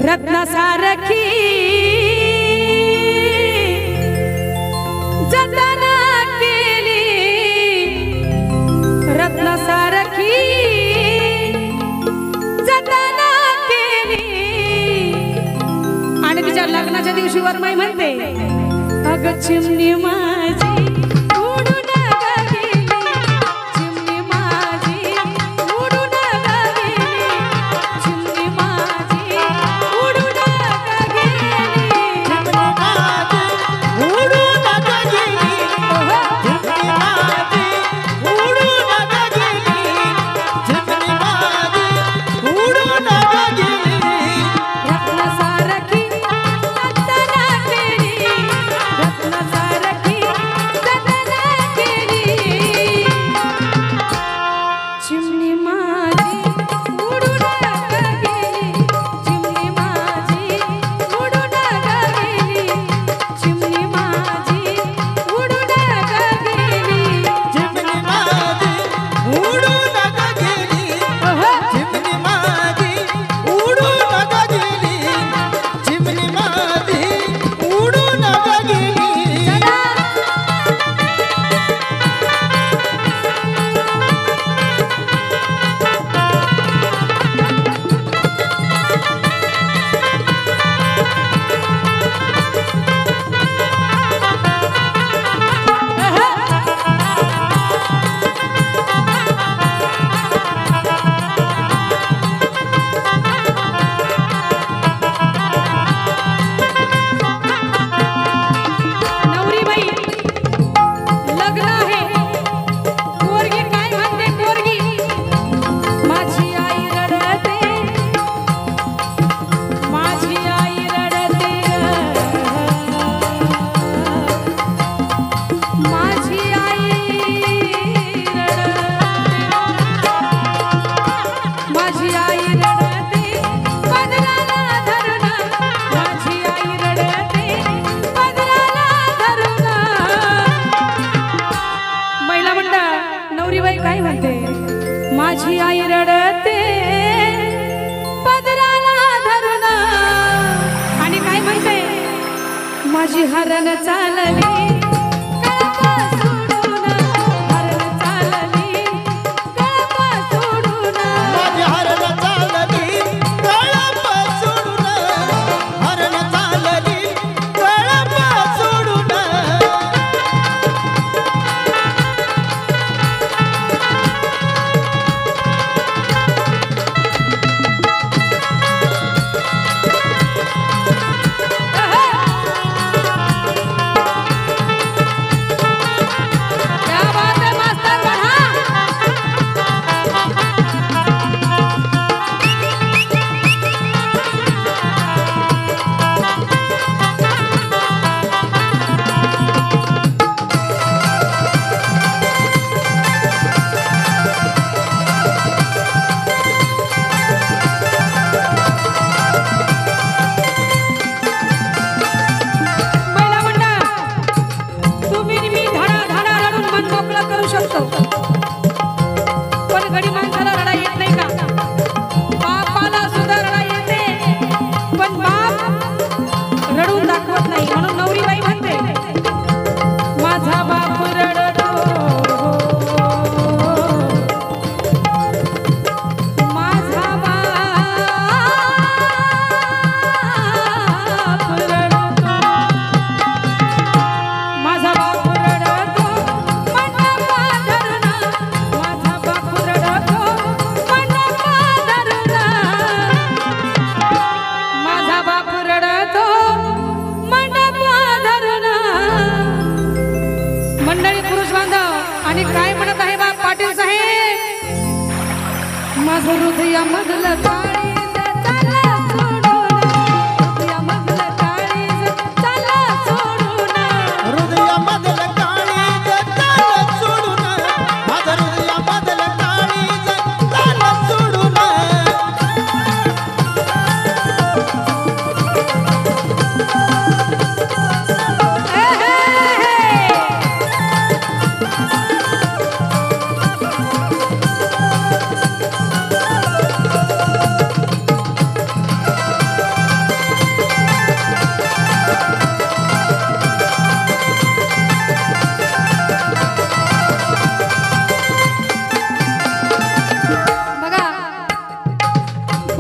रत्नासारखी जतना केली, रत्नासारखी जतना केली। आणि तिच्या लग्नाच्या दिवशी वरमाई म्हणते, अगं चिमणी माझी माझी आई रडते पदराला धरून। आणि काय म्हणते, माझी हरण चालली माझं हृदयामधलं काळीज त्याला सोडून, हृदयामधलं काळीज त्याला सोडून, हृदयामधलं काळीज त्याला सोडून, माझं हृदयामधलं काळीज त्याला सोडून।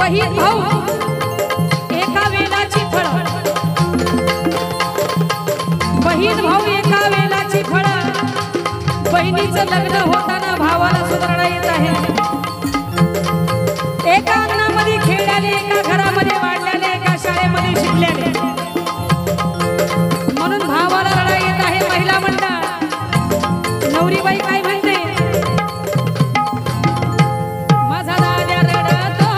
बहीण भाऊ एका वेलाची फळ, बहीण भाऊ एका वेलाची फळ, बहिणीचं लग्न होताना भावाला सुधारणा येत आहे। एका अंगणामध्ये खेळल्याने, एका घरामध्ये वाढल्याने, एका शाळेमध्ये शिकल्याने, म्हणून भावाला रडा येत आहे। महिला मंडळ नवरीबाई काय म्हणते, माझा दादा रडतो,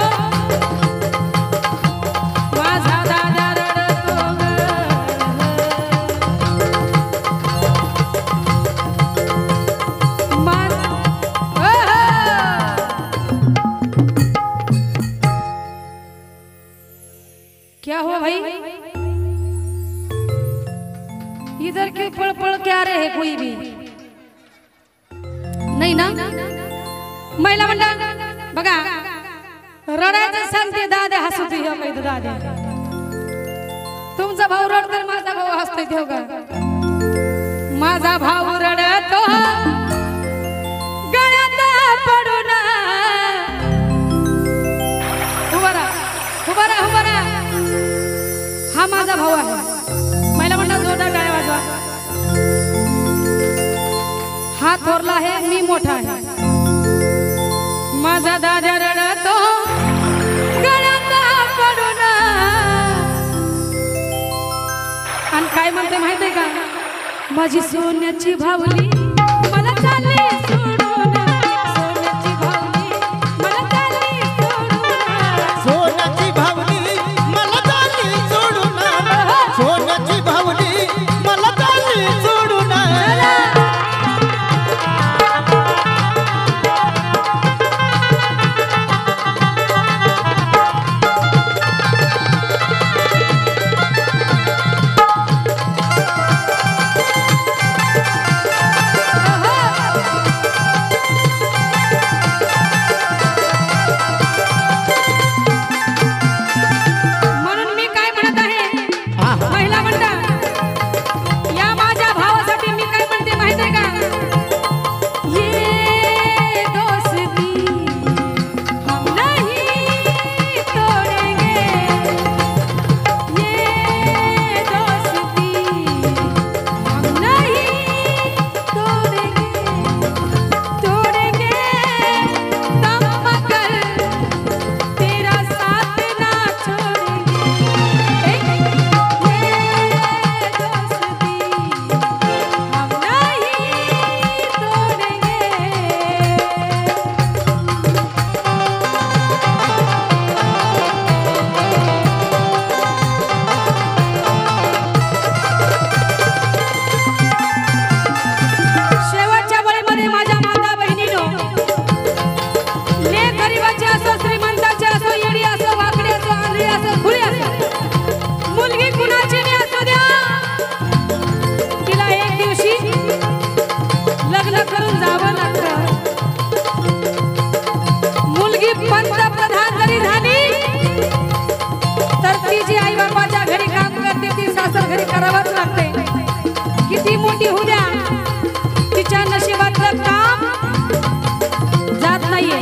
माझा दादा रडतो क्या हुआ भाई, इधर क्यों पड़ पड़ के आ रहे हैं कोई भी नहीं ना। महिला मंडळ बघा, रडायचं सांगते दादा हसते हो काही दादा, तुमचा भाऊ रडतो माझा भाऊ हसतोय ठेव का, माझा भाऊ रडतो गळ्यात पडून, उभा राहा उभा राहा उभा राहा, हा माझा भाऊ आहे। महिला मंडळ जोरदार टाळ्या वाजवा। हा थोरला आहे, मी मोठा आहे। माझा दादा रडतो गळ्यात पडून, आणि काय म्हणते माहितीये का, माझी सोन्याची भावली मला चालली सोडून, सोन्याची भावली मला चालली सोडून, सोन्याची भावली मला चालली सोडून, सोन्याची भावली मला चालली सोडून। म्हणून मी काय म्हणत आहे, महिला मंडळ या माझ्या भावासाठी मी काय म्हणते माहितीये का, ये दोस्ती हम नहीं तोड़ेंगे, ये दोस्ती हम नहीं तोड़ेंगे, तोड़ेंगे दम मगर तेरा साथ ना छोड़ेंगे, ये दोस्ती हम नहीं तोड़ेंगे। शेवटच्या वेळेमध्ये माझ्या माता बहिणीनो, लेक गरीबाची असो, श्रीमंताची असो, येडी असो, वाकडी असो, आंधळी असो, खुळी असो, मुलगी कुणाची बी असू द्या, तिला एक दिवशी लग्न करून जावं लागतं। मुलगी पंतप्रधान जरी झाली तर ती जी आई बाबाच्या घरी काम करते ती सासर घरी करावंच लागते, किती मोठी होऊ द्या, तिच्या नशिबातलं काम जात नाहीये।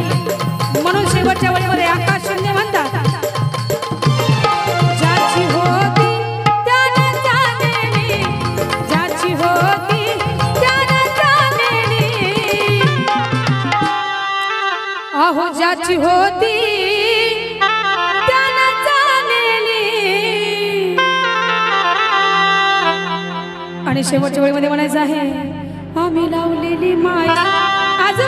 म्हणून शेवटच्या वेळेमध्ये आकाश शिंदे म्हणतात, ज्याची होती त्याने जाणली, ज्याची होती त्याने जाणली, अहो ज्याची होती त्याने जाणली। आणि शेवटच्या वेळेमध्ये म्हणायचं आहे, आम्ही लावलेली माया आज